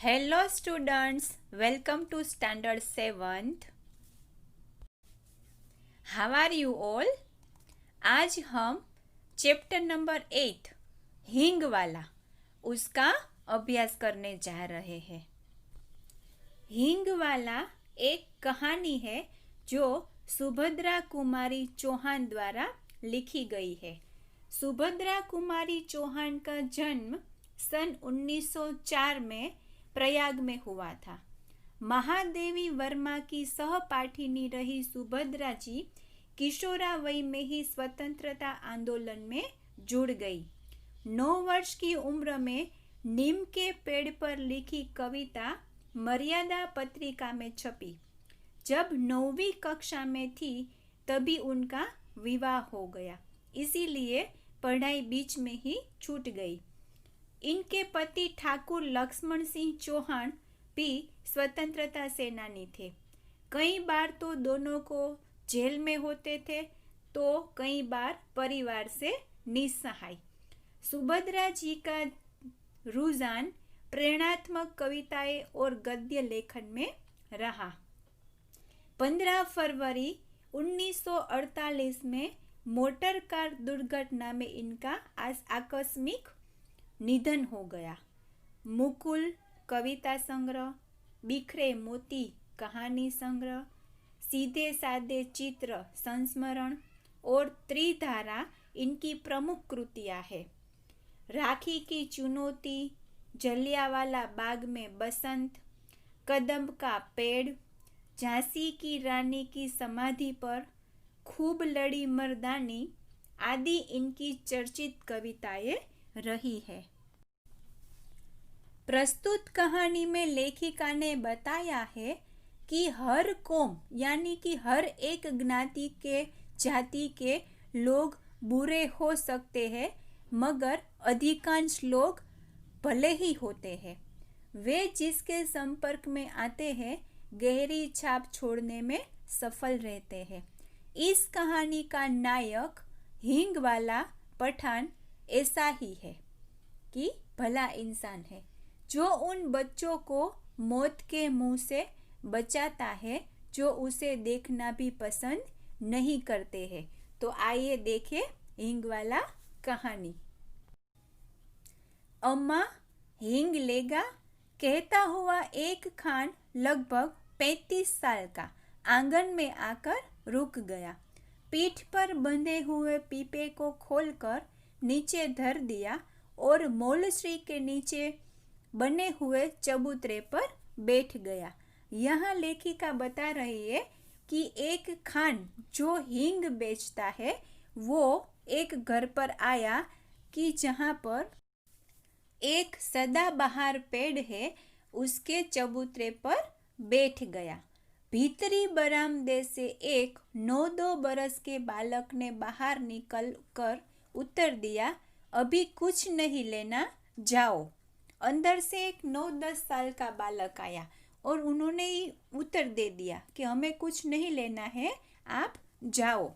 Hello students, welcome to standard 7th. How are you all? आज हम chapter number 8 हींग वाला उसका अभ्यास करने जा रहे हैं। हींग वाला एक कहानी है जो सुभद्रा कुमारी चौहान द्वारा लिखी गई है। सुभद्रा कुमारी चौहान का जन्म सन 1904 में प्रयाग में हुआ था। महादेवी वर्मा की सहपाठिनी रही सुभद्रा जी किशोरावयी में ही स्वतंत्रता आंदोलन में जुड़ गई। 9 वर्ष की उम्र में नीम के पेड़ पर लिखी कविता मर्यादा पत्रिका में छपी। जब 9वीं कक्षा में थी तभी उनका विवाह हो गया, इसीलिए पढ़ाई बीच में ही छूट गई। इनके पति ठाकुर लक्ष्मण सिंह चौहान भी स्वतंत्रता सेनानी थे। कई बार तो दोनों को जेल में होते थे तो कई बार परिवार से निस्सहाय। सुभद्रा जी का रुझान प्रेरणात्मक कविताएं और गद्य लेखन में रहा। 15 फरवरी 1948 में मोटर कार दुर्घटना में इनका आकस्मिक निधन हो गया। मुकुल कविता संग्रह, बिखरे मोती कहानी संग्रह, सीधे साधे चित्र संस्मरण और त्रिधारा इनकी प्रमुख कृतियां हैं। राखी की चुनौती, जलियांवाला बाग में बसंत, कदम का पेड़, झांसी की रानी की समाधि पर, खूब लड़ी मर्दानी आदि इनकी चर्चित कविताएं रही है। प्रस्तुत कहानी में लेखिका ने बताया है कि हर कौम यानी कि हर एक ज्ञाति के जाति के लोग बुरे हो सकते हैं, मगर अधिकांश लोग भले ही होते हैं। वे जिसके संपर्क में आते हैं गहरी छाप छोड़ने में सफल रहते हैं। इस कहानी का नायक हींग वाला पठान ऐसा ही है कि भला इंसान है जो उन बच्चों को मौत के मुंह से बचाता है जो उसे देखना भी पसंद नहीं करते हैं। तो आइए देखें हींग वाला कहानी। अम्मा हींग लेगा कहता हुआ एक खान लगभग 35 साल का आंगन में आकर रुक गया। पीठ पर बंधे हुए पीपे को खोलकर नीचे धर दिया और मौलश्री के नीचे बने हुए चबूतरे पर बैठ गया। यहाँ लेखिका बता रही है कि एक खान जो हींग बेचता है वो एक घर पर आया कि जहाँ पर एक सदाबहार पेड़ है, उसके चबूतरे पर बैठ गया। भीतरी बरामदे से एक 9-2 बरस के बालक ने बाहर निकल कर उत्तर दिया, अभी कुछ नहीं लेना, जाओ। अंदर से एक 9-10 साल का बालक आया और उन्होंने ही उत्तर दे दिया कि हमें कुछ नहीं लेना है, आप जाओ।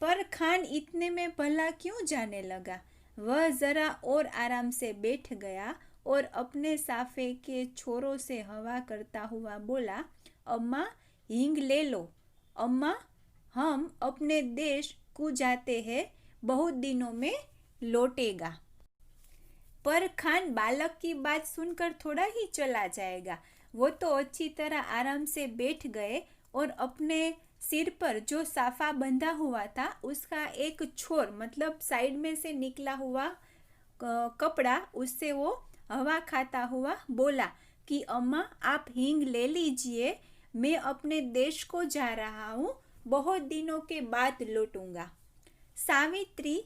पर खान इतने में भला क्यों जाने लगा। वह जरा और आराम से बैठ गया और अपने साफे के छोरों से हवा करता हुआ बोला, अम्मा हींग ले लो। अम्मा हम अपने देश को जाते हैं, बहुत दिनों में लौटेगा। पर खान बालक की बात सुनकर थोड़ा ही चला जाएगा। वो तो अच्छी तरह आराम से बैठ गए और अपने सिर पर जो साफा बंधा हुआ था उसका एक छोर मतलब साइड में से निकला हुआ कपड़ा, उससे वो हवा खाता हुआ बोला कि अम्मा आप हींग ले लीजिए, मैं अपने देश को जा रहा हूँ, बहुत दिनों के बाद लौटूंगा। सावित्री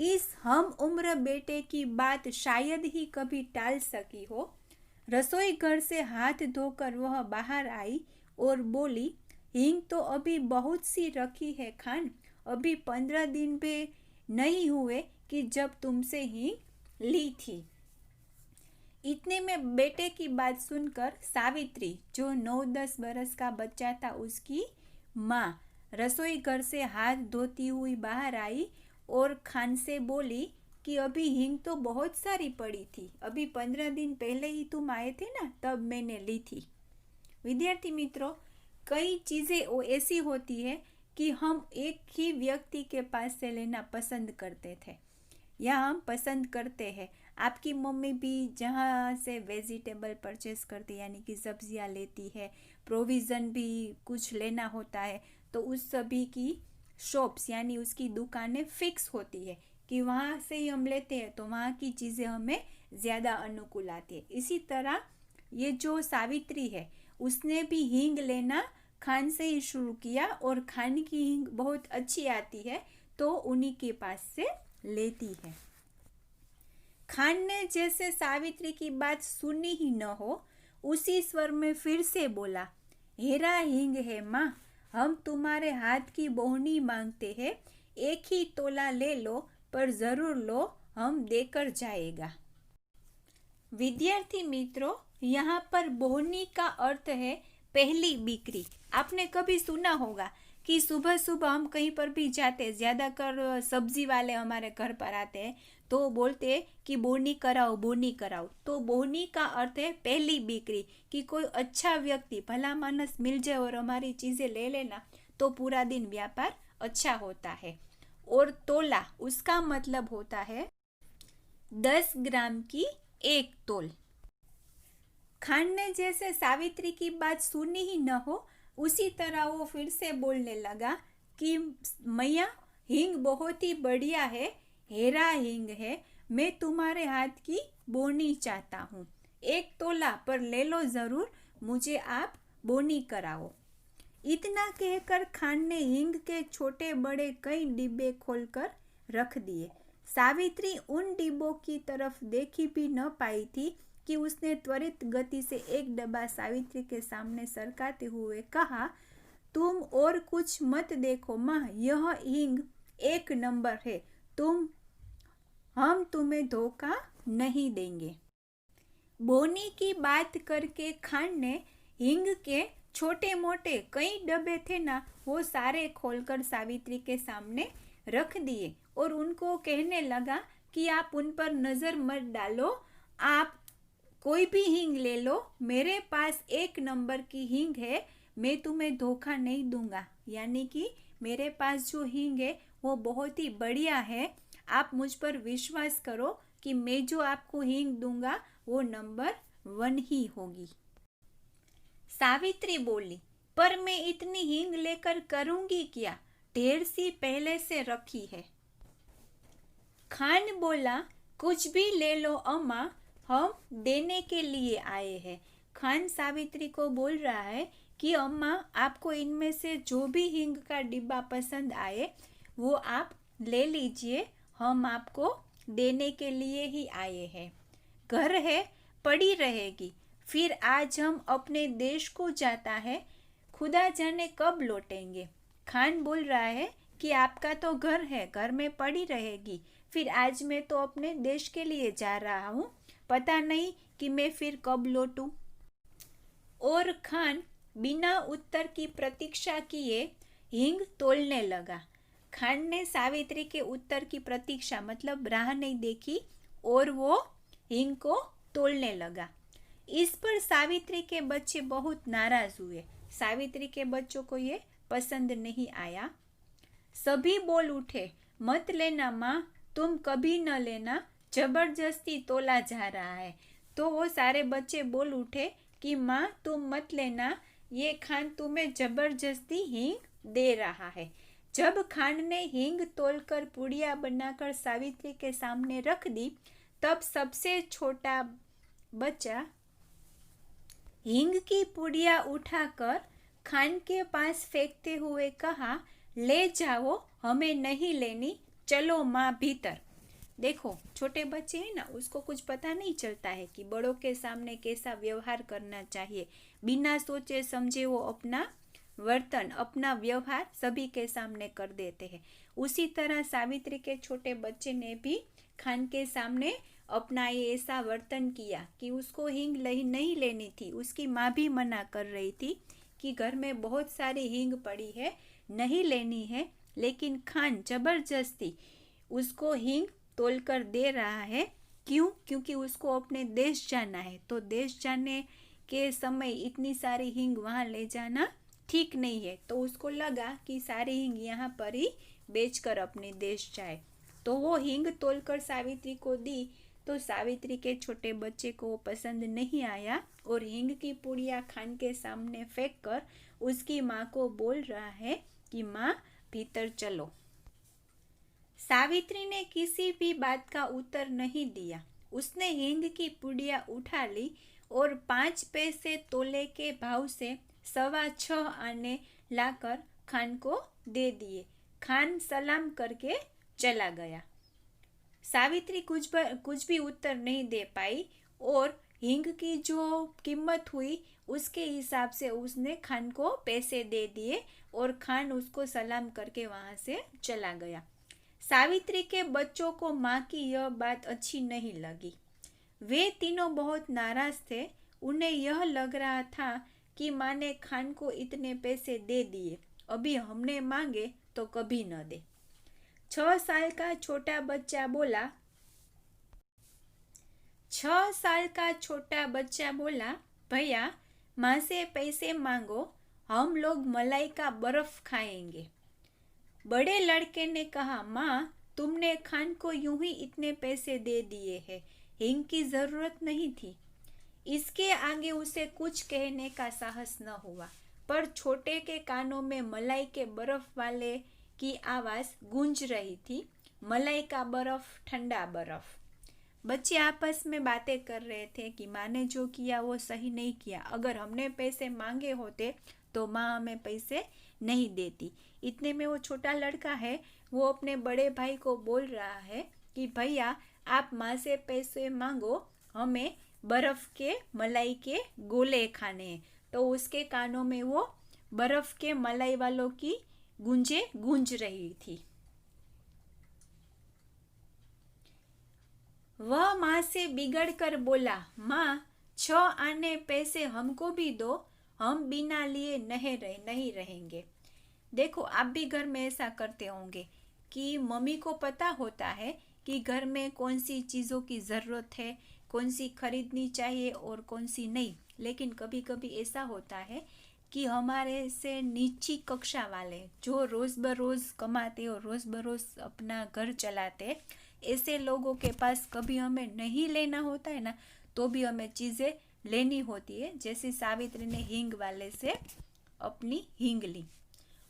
इस हम उम्र बेटे की बात शायद ही कभी टाल सकी हो। रसोई घर से हाथ धोकर वह बाहर आई और बोली, हींग तो अभी बहुत सी रखी है खान, अभी 15 दिन भी नहीं हुए कि जब तुमसे हींग ली थी। इतने में बेटे की बात सुनकर सावित्री जो 9-10 बरस का बच्चा था उसकी माँ रसोई घर से हाथ धोती हुई बाहर आई और खान से बोली, कि अभी हींग तो बहुत सारी पड़ी थी, अभी 15 दिन पहले ही तुम आए थे ना, तब मैंने ली थी। विद्यार्थी मित्रों, कई चीज़ें वो ऐसी होती है कि हम एक ही व्यक्ति के पास से लेना पसंद करते थे या हम पसंद करते हैं। आपकी मम्मी भी जहाँ से वेजिटेबल परचेस करती है, यानी कि सब्जियाँ लेती है, प्रोविज़न भी कुछ लेना होता है, तो उस सभी की शॉप्स यानी उसकी दुकानें फिक्स होती है कि वहाँ से ही हम लेते हैं, तो वहाँ की चीज़ें हमें ज़्यादा अनुकूल आती है। इसी तरह ये जो सावित्री है, उसने भी हींग लेना खान से ही शुरू किया और खान की हींग बहुत अच्छी आती है, तो उन्हीं के पास से लेती है। खान ने जैसे सावित्री की बात सुनी ही न हो, उसी स्वर में फिर से बोला, हेरा हींग है माँ, हम तुम्हारे हाथ की बोहनी मांगते हैं, एक ही तोला ले लो, पर जरूर लो, हम देकर जाएगा। विद्यार्थी मित्रों, यहाँ पर बोहनी का अर्थ है पहली बिक्री। आपने कभी सुना होगा कि सुबह सुबह हम कहीं पर भी जाते, ज़्यादातर सब्जी वाले हमारे घर पर आते हैं, तो बोलते हैं कि बोनी कराओ, बोनी कराओ। तो बोनी का अर्थ है पहली बिक्री, कि कोई अच्छा व्यक्ति, भला मानस मिल जाए और हमारी चीज़ें ले लेना, तो पूरा दिन व्यापार अच्छा होता है। और तोला, उसका मतलब होता है 10 ग्राम की एक तोल। खान ने जैसे सावित्री की बात सुनी ही न हो, उसी तरह वो फिर से बोलने लगा कि मैया, हींग बहुत ही बढ़िया है, हेरा हींग है, मैं तुम्हारे हाथ की बोनी चाहता हूँ, एक तोला पर ले लो ज़रूर, मुझे आप बोनी कराओ। इतना कहकर खान ने हींग के छोटे बड़े कई डिब्बे खोलकर रख दिए। सावित्री उन डिब्बों की तरफ देखी भी न पाई थी कि उसने त्वरित गति से एक डब्बा सावित्री के सामने सरकाते हुए कहा, तुम और कुछ मत देखो माँ, यह हींग 1 नंबर है, हम तुम्हें धोखा नहीं देंगे। बोनी की बात करके खान ने हींग के छोटे मोटे कई डब्बे थे ना, वो सारे खोलकर सावित्री के सामने रख दिए और उनको कहने लगा कि आप उन पर नज़र मत डालो, आप कोई भी हींग ले लो, मेरे पास 1 नंबर की हींग है, मैं तुम्हें धोखा नहीं दूंगा, यानी कि मेरे पास जो हींग है वो बहुत ही बढ़िया है, आप मुझ पर विश्वास करो कि मैं जो आपको हींग दूंगा वो नंबर 1 ही होगी। सावित्री बोली, पर मैं इतनी हींग लेकर करूंगी क्या, ढेर सी पहले से रखी है। खान बोला, कुछ भी ले लो अम्मा, हम देने के लिए आए हैं। खान सावित्री को बोल रहा है कि अम्मा, आपको इनमें से जो भी हींग का डिब्बा पसंद आए वो आप ले लीजिए, हम आपको देने के लिए ही आए हैं। घर है, पड़ी रहेगी, फिर आज हम अपने देश को जाता है, खुदा जाने कब लौटेंगे। खान बोल रहा है कि आपका तो घर है, घर में पड़ी रहेगी, फिर आज मैं तो अपने देश के लिए जा रहा हूँ, पता नहीं कि मैं फिर कब लौटूं। और खान बिना उत्तर की प्रतीक्षा किए हींग तोलने लगा। खान ने सावित्री के उत्तर की प्रतीक्षा मतलब राह नहीं देखी और वो हींग को तोलने लगा। इस पर सावित्री के बच्चे बहुत नाराज हुए। सावित्री के बच्चों को ये पसंद नहीं आया। सभी बोल उठे, मत लेना माँ, तुम कभी न लेना, जबरदस्ती तोला जा रहा है। तो वो सारे बच्चे बोल उठे कि माँ तुम मत लेना, ये खान तुम्हें जबरदस्ती हींग दे रहा है। जब खान ने हींग तोलकर पुड़िया बनाकर सावित्री के सामने रख दी, तब सबसे छोटा बच्चा हींग की पुड़िया उठाकर खान के पास फेंकते हुए कहा, ले जाओ, हमें नहीं लेनी, चलो माँ भीतर। देखो, छोटे बच्चे हैं ना, उसको कुछ पता नहीं चलता है कि बड़ों के सामने कैसा व्यवहार करना चाहिए। बिना सोचे समझे वो अपना वर्तन, अपना व्यवहार सभी के सामने कर देते हैं। उसी तरह सावित्री के छोटे बच्चे ने भी खान के सामने अपना ये ऐसा वर्तन किया कि उसको हींग नहीं लेनी थी। उसकी माँ भी मना कर रही थी कि घर में बहुत सारी हींग पड़ी है, नहीं लेनी है, लेकिन खान जबरदस्ती उसको हींग तोल कर दे रहा है। क्यों? क्योंकि उसको अपने देश जाना है, तो देश जाने के समय इतनी सारी हींग वहाँ ले जाना ठीक नहीं है। तो उसको लगा कि सारी हींग यहाँ पर ही बेचकर अपने देश जाए। तो वो हींग तोलकर सावित्री को दी, तो सावित्री के छोटे बच्चे को वो पसंद नहीं आया और हींग की पुड़िया खान के सामने फेंक कर उसकी माँ को बोल रहा है कि माँ भीतर चलो। सावित्री ने किसी भी बात का उत्तर नहीं दिया। उसने हींग की पुड़िया उठा ली और 5 पैसे तोले के भाव से 6.25 आने लाकर खान को दे दिए। खान सलाम करके चला गया। सावित्री कुछ भी उत्तर नहीं दे पाई और हींग की जो कीमत हुई उसके हिसाब से उसने खान को पैसे दे दिए और खान उसको सलाम करके वहाँ से चला गया। सावित्री के बच्चों को माँ की यह बात अच्छी नहीं लगी। वे तीनों बहुत नाराज थे। उन्हें यह लग रहा था कि माँ ने खान को इतने पैसे दे दिए, अभी हमने मांगे तो कभी न दे। 6 साल का छोटा बच्चा बोला 6 साल का छोटा बच्चा बोला, भैया माँ से पैसे मांगो, हम लोग मलाई का बर्फ खाएंगे। बड़े लड़के ने कहा, माँ तुमने खान को यूं ही इतने पैसे दे दिए हैं, हींग की जरूरत नहीं थी। इसके आगे उसे कुछ कहने का साहस न हुआ, पर छोटे के कानों में मलाई के बर्फ वाले की आवाज गूंज रही थी, मलाई का बर्फ, ठंडा बर्फ। बच्चे आपस में बातें कर रहे थे कि माँ ने जो किया वो सही नहीं किया। अगर हमने पैसे मांगे होते तो माँ हमें पैसे नहीं देती। इतने में वो छोटा लड़का है, वो अपने बड़े भाई को बोल रहा है कि भैया आप माँ से पैसे मांगो, हमें बर्फ के मलाई के गोले खाने हैं। तो उसके कानों में वो बर्फ के मलाई वालों की गूंजें गूंज रही थी। वह माँ से बिगड़ कर बोला, माँ 6 आने पैसे हमको भी दो, हम बिना लिए नहीं रहेंगे। देखो आप भी घर में ऐसा करते होंगे कि मम्मी को पता होता है कि घर में कौन सी चीज़ों की ज़रूरत है, कौन सी खरीदनी चाहिए और कौन सी नहीं। लेकिन कभी कभी ऐसा होता है कि हमारे से नीची कक्षा वाले जो रोज़ बरोज़ कमाते और रोज़ बरोज़ अपना घर चलाते, ऐसे लोगों के पास कभी हमें नहीं लेना होता है ना, तो भी हमें चीज़ें लेनी होती है। जैसे सावित्री ने हींग वाले से अपनी हींग ली,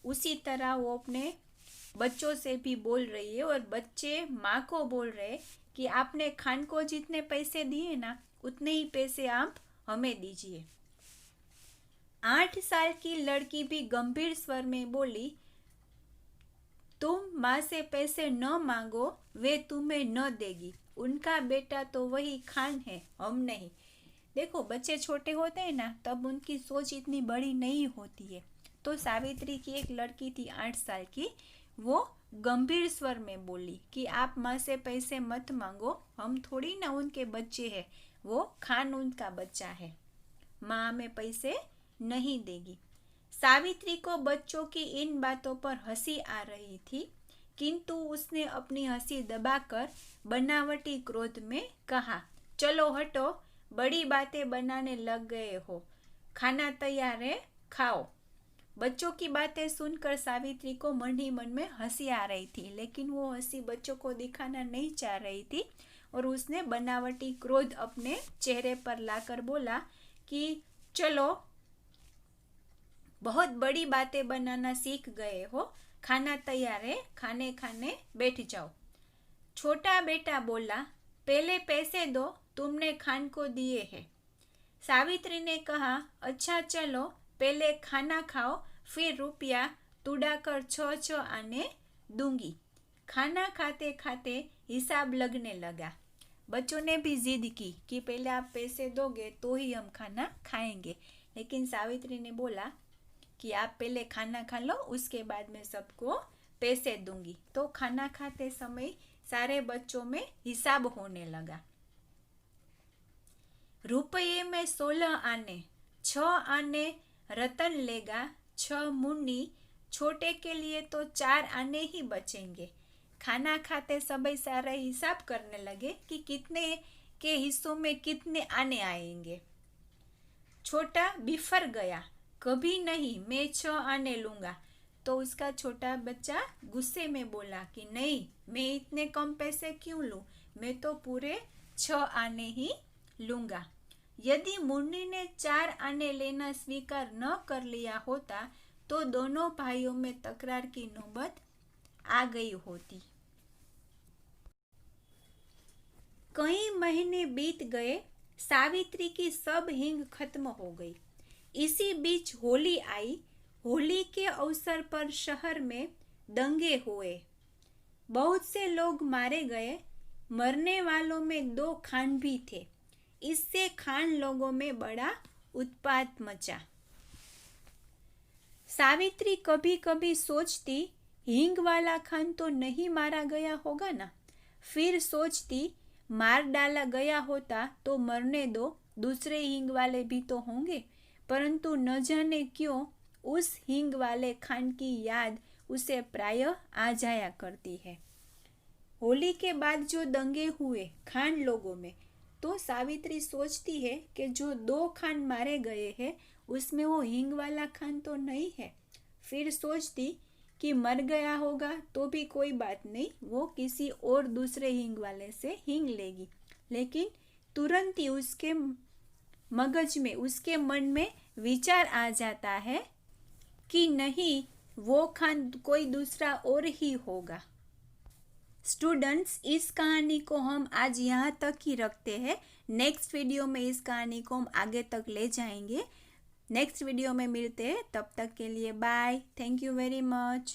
उसी तरह वो अपने बच्चों से भी बोल रही है और बच्चे माँ को बोल रहे कि आपने खान को जितने पैसे दिए ना, उतने ही पैसे आप हमें दीजिए। 8 साल की लड़की भी गंभीर स्वर में बोली, तुम माँ से पैसे न मांगो, वे तुम्हें न देगी। उनका बेटा तो वही खान है, हम नहीं। देखो बच्चे छोटे होते हैं ना, तब उनकी सोच इतनी बड़ी नहीं होती है। तो सावित्री की एक लड़की थी 8 साल की, वो गंभीर स्वर में बोली कि आप माँ से पैसे मत मांगो, हम थोड़ी ना उनके बच्चे हैं, वो खान उनका बच्चा है, माँ हमें पैसे नहीं देगी। सावित्री को बच्चों की इन बातों पर हंसी आ रही थी, किंतु उसने अपनी हंसी दबाकर बनावटी क्रोध में कहा, चलो हटो, बड़ी बातें बनाने लग गए हो, खाना तैयार है, खाओ। बच्चों की बातें सुनकर सावित्री को मन ही मन में हंसी आ रही थी, लेकिन वो हंसी बच्चों को दिखाना नहीं चाह रही थी और उसने बनावटी क्रोध अपने चेहरे पर लाकर बोला कि चलो, बहुत बड़ी बातें बनाना सीख गए हो, खाना तैयार है, खाने खाने बैठ जाओ। छोटा बेटा बोला, पहले पैसे दो, तुमने खान को दिए हैं। सावित्री ने कहा, अच्छा चलो, पहले खाना खाओ, फिर रुपया तुड़ाकर 6 आने दूंगी। खाना खाते खाते हिसाब लगने लगा। बच्चों ने भी जिद की कि पहले आप पैसे दोगे तो ही हम खाना खाएंगे, लेकिन सावित्री ने बोला कि आप पहले खाना खा लो, उसके बाद मैं सबको पैसे दूंगी। तो खाना खाते समय सारे बच्चों में हिसाब होने लगा। रुपये में 16 आने, 6 आने रतन लेगा, 6 मुन्नी, छोटे के लिए तो 4 आने ही बचेंगे। खाना खाते समय सारा हिसाब करने लगे कि कितने के हिस्सों में कितने आने आएंगे। छोटा बिफर गया, कभी नहीं, मैं 6 आने लूँगा। तो उसका छोटा बच्चा गुस्से में बोला कि नहीं, मैं इतने कम पैसे क्यों लूँ, मैं तो पूरे 6 आने ही लूँगा। यदि मुन्नी ने 4 आने लेना स्वीकार न कर लिया होता तो दोनों भाइयों में तकरार की नौबत आ गई होती। कई महीने बीत गए, सावित्री की सब हींग खत्म हो गई। इसी बीच होली आई। होली के अवसर पर शहर में दंगे हुए, बहुत से लोग मारे गए। मरने वालों में 2 खान भी थे। इससे खान लोगों में बड़ा उत्पात मचा। सावित्री कभी कभी सोचती, हींग वाला खान तो नहीं मारा गया होगा ना। फिर सोचती, मार डाला गया होता तो मरने दो, दूसरे हींग वाले भी तो होंगे। परंतु न जाने क्यों उस हींग वाले खान की याद उसे प्रायः आ जाया करती है। होली के बाद जो दंगे हुए खान लोगों में, तो सावित्री सोचती है कि जो 2 खान मारे गए हैं उसमें वो हींग वाला खान तो नहीं है। फिर सोचती कि मर गया होगा तो भी कोई बात नहीं, वो किसी और दूसरे हींग वाले से हींग लेगी। लेकिन तुरंत ही उसके मगज में, उसके मन में विचार आ जाता है कि नहीं, वो खान कोई दूसरा और ही होगा। स्टूडेंट्स, इस कहानी को हम आज यहाँ तक ही रखते हैं। नेक्स्ट वीडियो में इस कहानी को हम आगे तक ले जाएंगे। नेक्स्ट वीडियो में मिलते हैं, तब तक के लिए bye. Thank you very much.